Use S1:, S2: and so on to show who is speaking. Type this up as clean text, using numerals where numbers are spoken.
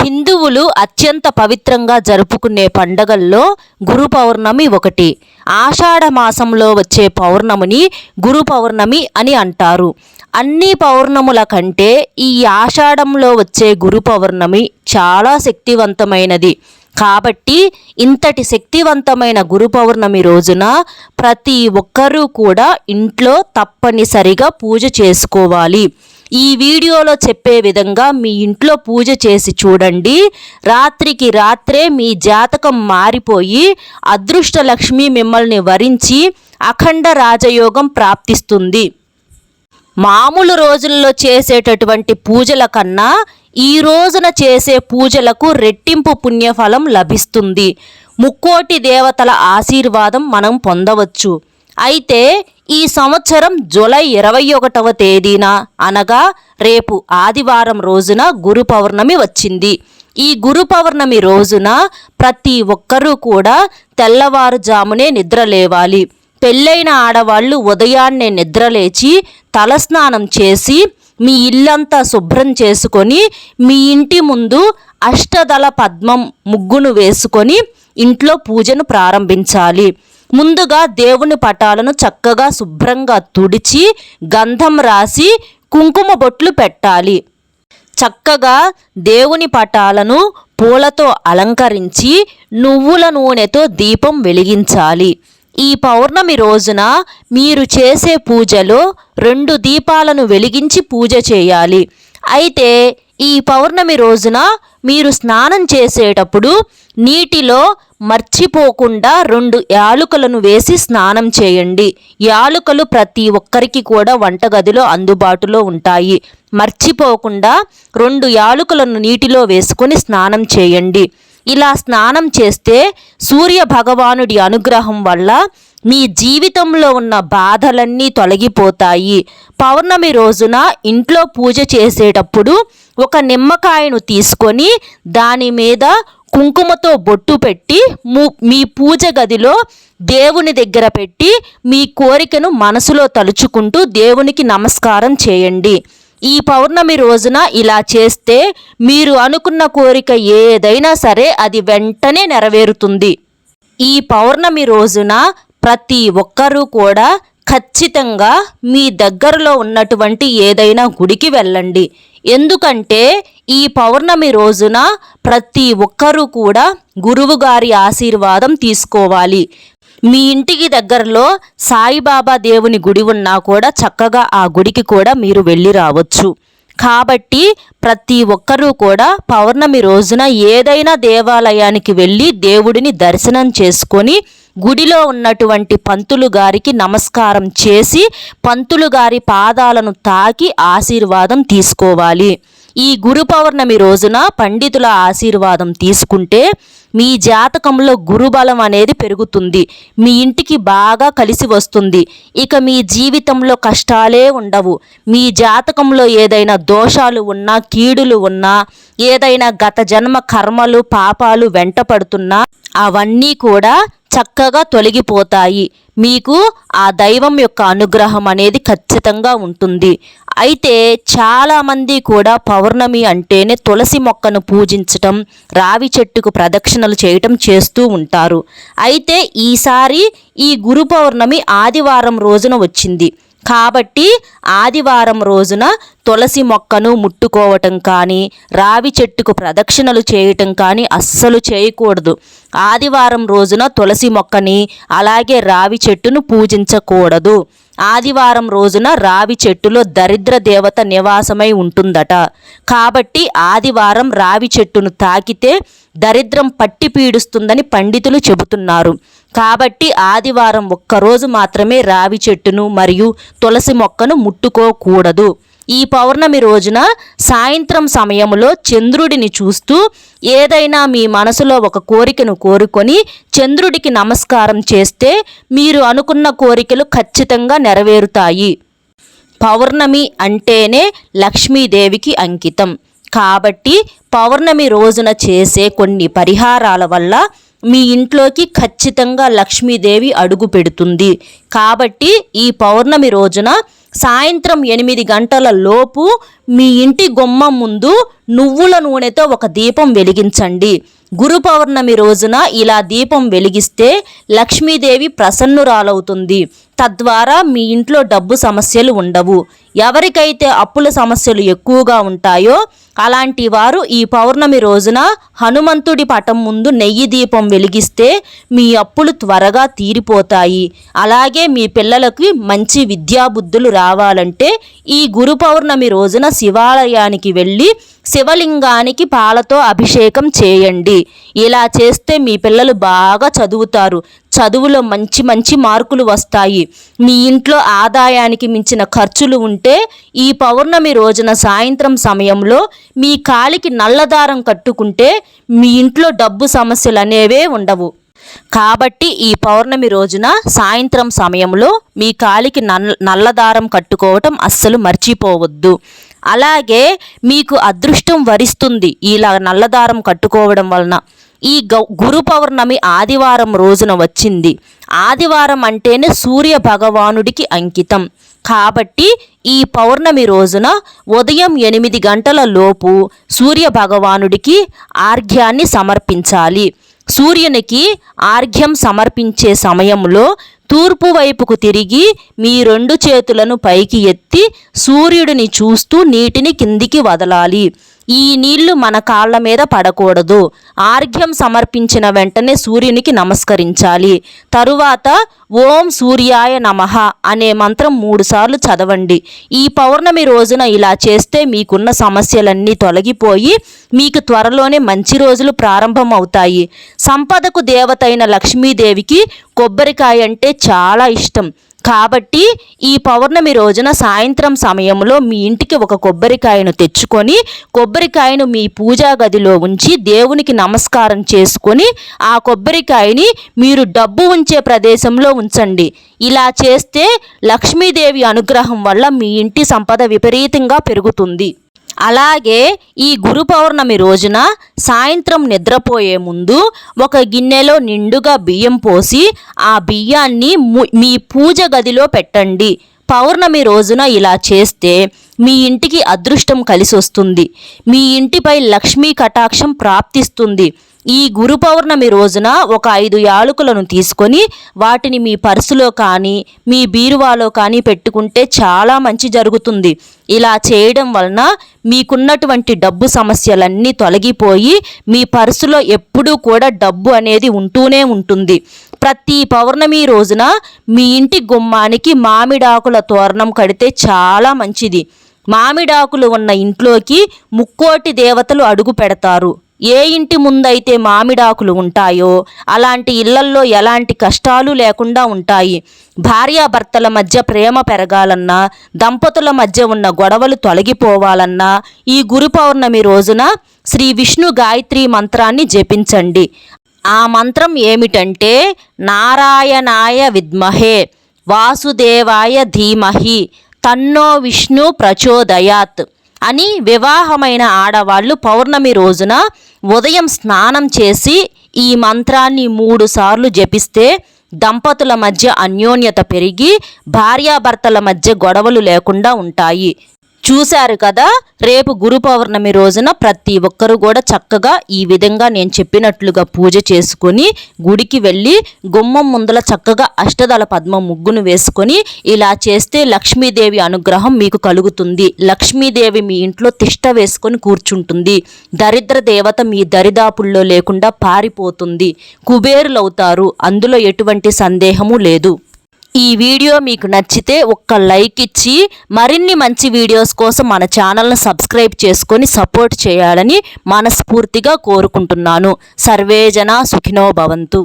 S1: హిందువులు అత్యంత పవిత్రంగా జరుపుకునే పండగల్లో గురు పౌర్ణమి ఒకటి. ఆషాఢ మాసంలో వచ్చే పౌర్ణమిని గురు పౌర్ణమి అని అంటారు. అన్ని పౌర్ణముల కంటే ఈ ఆషాఢంలో వచ్చే గురు పౌర్ణమి చాలా శక్తివంతమైనది. కాబట్టి ఇంతటి శక్తివంతమైన గురు పౌర్ణమి రోజున ప్రతి ఒక్కరూ కూడా ఇంట్లో తప్పనిసరిగా పూజ చేసుకోవాలి. ఈ వీడియోలో చెప్పే విధంగా మీ ఇంట్లో పూజ చేసి చూడండి. రాత్రికి రాత్రే మీ జాతకం మారిపోయి అదృష్ట లక్ష్మి మిమ్మల్ని వరించి అఖండ రాజయోగం ప్రాప్తిస్తుంది. మామూలు రోజుల్లో చేసేటటువంటి పూజల కన్నా ఈ రోజున చేసే పూజలకు రెట్టింపు పుణ్యఫలం లభిస్తుంది. ముక్కోటి దేవతల ఆశీర్వాదం మనం పొందవచ్చు. అయితే ఈ సంవత్సరం జూలై 21వ తేదీన అనగా రేపు ఆదివారం రోజున గురు పౌర్ణమి వచ్చింది. ఈ గురు పౌర్ణమి రోజున ప్రతి ఒక్కరూ కూడా తెల్లవారుజామునే నిద్రలేవాలి. పెళ్ళైన ఆడవాళ్ళు ఉదయాన్నే నిద్రలేచి తలస్నానం చేసి మీ ఇల్లంతా శుభ్రం చేసుకొని మీ ఇంటి ముందు అష్టదళ పద్మం ముగ్గును వేసుకొని ఇంట్లో పూజను ప్రారంభించాలి. ముందుగా దేవుని పటాలను చక్కగా శుభ్రంగా తుడిచి గంధం రాసి కుంకుమ బొట్లు పెట్టాలి. చక్కగా దేవుని పటాలను పూలతో అలంకరించి నువ్వుల నూనెతో దీపం వెలిగించాలి. ఈ పౌర్ణమి రోజున మీరు చేసే పూజలో 2 దీపాలను వెలిగించి పూజ చేయాలి. అయితే ఈ పౌర్ణమి రోజున మీరు స్నానం చేసేటప్పుడు నీటిలో మర్చిపోకుండా 2 యాలుకలను వేసి స్నానం చేయండి. యాలుకలు ప్రతి ఒక్కరికి కూడా వంటగదిలో అందుబాటులో ఉంటాయి. మర్చిపోకుండా 2 యాలుకలను నీటిలో వేసుకొని స్నానం చేయండి. ఇలా స్నానం చేస్తే సూర్య భగవానుడి అనుగ్రహం వల్ల మీ జీవితంలో ఉన్న బాధలన్నీ తొలగిపోతాయి. పౌర్ణమి రోజున ఇంట్లో పూజ చేసేటప్పుడు ఒక నిమ్మకాయను తీసుకొని దాని మీద కుంకుమతో బొట్టు పెట్టి మీ పూజ గదిలో దేవుని దగ్గర పెట్టి మీ కోరికను మనసులో తలుచుకుంటూ దేవునికి నమస్కారం చేయండి. ఈ పౌర్ణమి రోజున ఇలా చేస్తే మీరు అనుకున్న కోరిక ఏదైనా సరే అది వెంటనే నెరవేరుతుంది. ఈ పౌర్ణమి రోజున ప్రతి ఒక్కరూ కూడా ఖచ్చితంగా మీ దగ్గరలో ఉన్నటువంటి ఏదైనా గుడికి వెళ్ళండి. ఎందుకంటే ఈ పౌర్ణమి రోజున ప్రతి ఒక్కరూ కూడా గురువుగారి ఆశీర్వాదం తీసుకోవాలి. మీ ఇంటికి దగ్గరలో సాయిబాబా దేవుని గుడి ఉన్నా కూడా చక్కగా ఆ గుడికి కూడా మీరు వెళ్ళి రావచ్చు. కాబట్టి ప్రతి ఒక్కరూ కూడా పౌర్ణమి రోజున ఏదైనా దేవాలయానికి వెళ్ళి దేవుడిని దర్శనం చేసుకొని గుడిలో ఉన్నటువంటి పంతులు గారికి నమస్కారం చేసి పంతులు గారి పాదాలను తాకి ఆశీర్వాదం తీసుకోవాలి. ఈ గురు పౌర్ణమి రోజున పండితుల ఆశీర్వాదం తీసుకుంటే మీ జాతకంలో గురుబలం అనేది పెరుగుతుంది. మీ ఇంటికి బాగా కలిసి వస్తుంది. ఇక మీ జీవితంలో కష్టాలే ఉండవు. మీ జాతకంలో ఏదైనా దోషాలు ఉన్నా, కీడులు ఉన్నా, ఏదైనా గత జన్మ కర్మలు పాపాలు వెంట పడుతున్నా అవన్నీ కూడా చక్కగా తొలగిపోతాయి. మీకు ఆ దైవం యొక్క అనుగ్రహం అనేది ఖచ్చితంగా ఉంటుంది. అయితే చాలామంది కూడా పౌర్ణమి అంటేనే తులసి మొక్కను పూజించటం, రావి చెట్టుకు ప్రదక్షిణలు చేయటం చేస్తూ ఉంటారు. అయితే ఈసారి ఈ గురు పౌర్ణమి ఆదివారం రోజున వచ్చింది. కాబట్టి ఆదివారం రోజున తులసి మొక్కను ముట్టుకోవటం కానీ, రావి చెట్టుకు ప్రదక్షిణలు చేయటం కానీ అస్సలు చేయకూడదు. ఆదివారం రోజున తులసి మొక్కని అలాగే రావి చెట్టును పూజించకూడదు. ఆదివారం రోజున రావి చెట్టులో దరిద్ర దేవత నివాసమై ఉంటుందట. కాబట్టి ఆదివారం రావి చెట్టును తాకితే దరిద్రం పట్టి పీడుస్తుందని పండితులు చెబుతున్నారు. కాబట్టి ఆదివారం ఒక్కరోజు మాత్రమే రావి చెట్టును మరియు తులసి మొక్కను ముట్టుకోకూడదు. ఈ పౌర్ణమి రోజున సాయంత్రం సమయంలో చంద్రుడిని చూస్తూ ఏదైనా మీ మనసులో ఒక కోరికను కోరుకొని చంద్రుడికి నమస్కారం చేస్తే మీరు అనుకున్న కోరికలు ఖచ్చితంగా నెరవేరుతాయి. పౌర్ణమి అంటేనే లక్ష్మీదేవికి అంకితం. కాబట్టి పౌర్ణమి రోజున చేసే కొన్ని పరిహారాల వల్ల మీ ఇంట్లోకి ఖచ్చితంగా లక్ష్మీదేవి అడుగు పెడుతుంది. కాబట్టి ఈ పౌర్ణమి రోజున సాయంత్రం 8 గంటల లోపు మీ ఇంటి గుమ్మం ముందు నువ్వుల నూనెతో ఒక దీపం వెలిగించండి. గురు పౌర్ణమి రోజున ఇలా దీపం వెలిగిస్తే లక్ష్మీదేవి ప్రసన్నురాలవుతుంది. తద్వారా మీ ఇంట్లో డబ్బు సమస్యలు ఉండవు. ఎవరికైతే అప్పుల సమస్యలు ఎక్కువగా ఉంటాయో అలాంటి వారు ఈ పౌర్ణమి రోజున హనుమంతుడి పటం ముందు నెయ్యి దీపం వెలిగిస్తే మీ అప్పులు త్వరగా తీరిపోతాయి. అలాగే మీ పిల్లలకి మంచి విద్యాబుద్ధులు రావాలంటే ఈ గురు పౌర్ణమి రోజున శివాలయానికి వెళ్ళి శివలింగానికి పాలతో అభిషేకం చేయండి. ఇలా చేస్తే మీ పిల్లలు బాగా చదువుతారు. చదువులో మంచి మంచి మార్కులు వస్తాయి. మీ ఇంట్లో ఆదాయానికి మించిన ఖర్చులు ఉంటే ఈ పౌర్ణమి రోజున సాయంత్రం సమయంలో మీ కాలికి నల్లదారం కట్టుకుంటే మీ ఇంట్లో డబ్బు సమస్యలు అనేవే ఉండవు. కాబట్టి ఈ పౌర్ణమి రోజున సాయంత్రం సమయంలో మీ కాలికి నల్లదారం కట్టుకోవటం అస్సలు మర్చిపోవద్దు. అలాగే మీకు అదృష్టం వరిస్తుంది ఇలా నల్లదారం కట్టుకోవడం వలన. ఈ గురు పౌర్ణమి ఆదివారం రోజున వచ్చింది. ఆదివారం అంటేనే సూర్య భగవానుడికి అంకితం. కాబట్టి ఈ పౌర్ణమి రోజున ఉదయం 8 గంటల లోపు సూర్య భగవానుడికి ఆర్ఘ్యాన్ని సమర్పించాలి. సూర్యునికి ఆర్ఘ్యం సమర్పించే సమయంలో తూర్పు వైపుకు తిరిగి మీ 2 చేతులను పైకి ఎత్తి సూర్యుడిని చూస్తూ నీటిని కిందికి వదలాలి. ఈ నీళ్లు మన కాళ్ళ మీద పడకూడదు. ఆర్ఘ్యం సమర్పించిన వెంటనే సూర్యునికి నమస్కరించాలి. తరువాత ఓం సూర్యాయ నమః అనే మంత్రం 3 సార్లు చదవండి. ఈ పౌర్ణమి రోజున ఇలా చేస్తే మీకున్న సమస్యలన్నీ తొలగిపోయి మీకు త్వరలోనే మంచి రోజులు ప్రారంభం అవుతాయి. సంపదకు దేవతైన లక్ష్మీదేవికి కొబ్బరికాయ అంటే చాలా ఇష్టం. కాబట్టి ఈ పౌర్ణమి రోజున సాయంత్రం సమయంలో మీ ఇంటికి ఒక కొబ్బరికాయను తెచ్చుకొని కొబ్బరికాయను మీ పూజా గదిలో ఉంచి దేవునికి నమస్కారం చేసుకొని ఆ కొబ్బరికాయని మీరు డబ్బు ఉంచే ప్రదేశంలో ఉంచండి. ఇలా చేస్తే లక్ష్మీదేవి అనుగ్రహం వల్ల మీ ఇంటి సంపద విపరీతంగా పెరుగుతుంది. అలాగే ఈ గురు పౌర్ణమి రోజున సాయంత్రం నిద్రపోయే ముందు ఒక గిన్నెలో నిండుగా బియ్యం పోసి ఆ బియ్యాన్ని మీ పూజ గదిలో పెట్టండి. పౌర్ణమి రోజున ఇలా చేస్తే మీ ఇంటికి అదృష్టం కలిసి వస్తుంది. మీ ఇంటిపై లక్ష్మీ కటాక్షం ప్రాప్తిస్తుంది. ఈ గురు పౌర్ణమి రోజున ఒక 5 యాలకులను తీసుకొని వాటిని మీ పర్సులో కానీ మీ బీరువాలో కానీ పెట్టుకుంటే చాలా మంచి జరుగుతుంది. ఇలా చేయడం వలన మీకున్నటువంటి డబ్బు సమస్యలన్నీ తొలగిపోయి మీ పర్సులో ఎప్పుడూ కూడా డబ్బు అనేది ఉంటూనే ఉంటుంది. ప్రతి పౌర్ణమి రోజున మీ ఇంటి గుమ్మానికి మామిడాకుల తోరణం కడితే చాలా మంచిది. మామిడాకులు ఉన్న ఇంట్లోకి ముక్కోటి దేవతలు అడుగు పెడతారు. ఏ ఇంటి ముందైతే మామిడాకులు ఉంటాయో అలాంటి ఇళ్లల్లో ఎలాంటి కష్టాలు లేకుండా ఉంటాయి. భార్యాభర్తల మధ్య ప్రేమ పెరగాలన్నా దంపతుల మధ్య ఉన్న గొడవలు తొలగిపోవాలన్నా ఈ గురు పౌర్ణమి రోజున శ్రీ విష్ణు గాయత్రి మంత్రాన్ని జపించండి. ఆ మంత్రం ఏమిటంటే నారాయణాయ విద్మహే వాసుదేవాయ ధీమహి తన్నో విష్ణు ప్రచోదయాత్ అని వివాహమైన ఆడవాళ్ళు పౌర్ణమి రోజున ఉదయం స్నానం చేసి ఈ మంత్రాన్ని 3 సార్లు జపిస్తే దంపతుల మధ్య అన్యోన్యత పెరిగి భార్యాభర్తల మధ్య గొడవలు లేకుండా ఉంటాయి. చూశారు కదా, రేపు గురు పౌర్ణమి రోజున ప్రతి ఒక్కరూ కూడా చక్కగా ఈ విధంగా నేను చెప్పినట్లుగా పూజ చేసుకొని గుడికి వెళ్ళి గుమ్మం ముందల చక్కగా అష్టదళ పద్మ ముగ్గును వేసుకొని ఇలా చేస్తే లక్ష్మీదేవి అనుగ్రహం మీకు కలుగుతుంది. లక్ష్మీదేవి మీ ఇంట్లో తిష్ట వేసుకొని కూర్చుంటుంది. దరిద్ర దేవత మీ దరిదాపుల్లో లేకుండా పారిపోతుంది. కుబేరులవుతారు. అందులో ఎటువంటి సందేహము లేదు. ఈ వీడియో మీకు నచ్చితే ఒక్క లైక్ ఇచ్చి మరిన్ని మంచి వీడియోస్ కోసం మన ఛానల్ను సబ్స్క్రైబ్ చేసుకొని సపోర్ట్ చేయాలని మనస్ఫూర్తిగా కోరుకుంటున్నాను. సర్వేజన సుఖినో భవంతు.